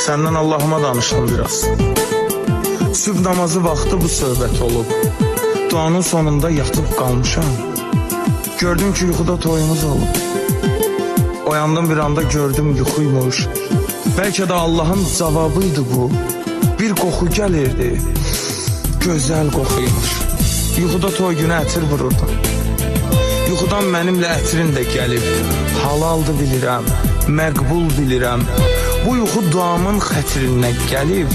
Senden Allah'ıma danışdım biraz. Sübh namazı vaxtı bu söhbət olub. Duanın sonunda yatıb qalmışam. Gördüm ki yuxuda toyumuz olub. Oyandım bir anda gördüm yuxuymuş. Belki de Allah'ın cavabıydı bu. Bir qoxu gelirdi. Gözəl qoxuymuş. Yuxuda toy günü ətir vururdu. Yuxudan mənimlə ətrin də gəlib. Halaldı bilirəm, məqbul bilirəm. Bu yuxu duamın xətrinə gəlib.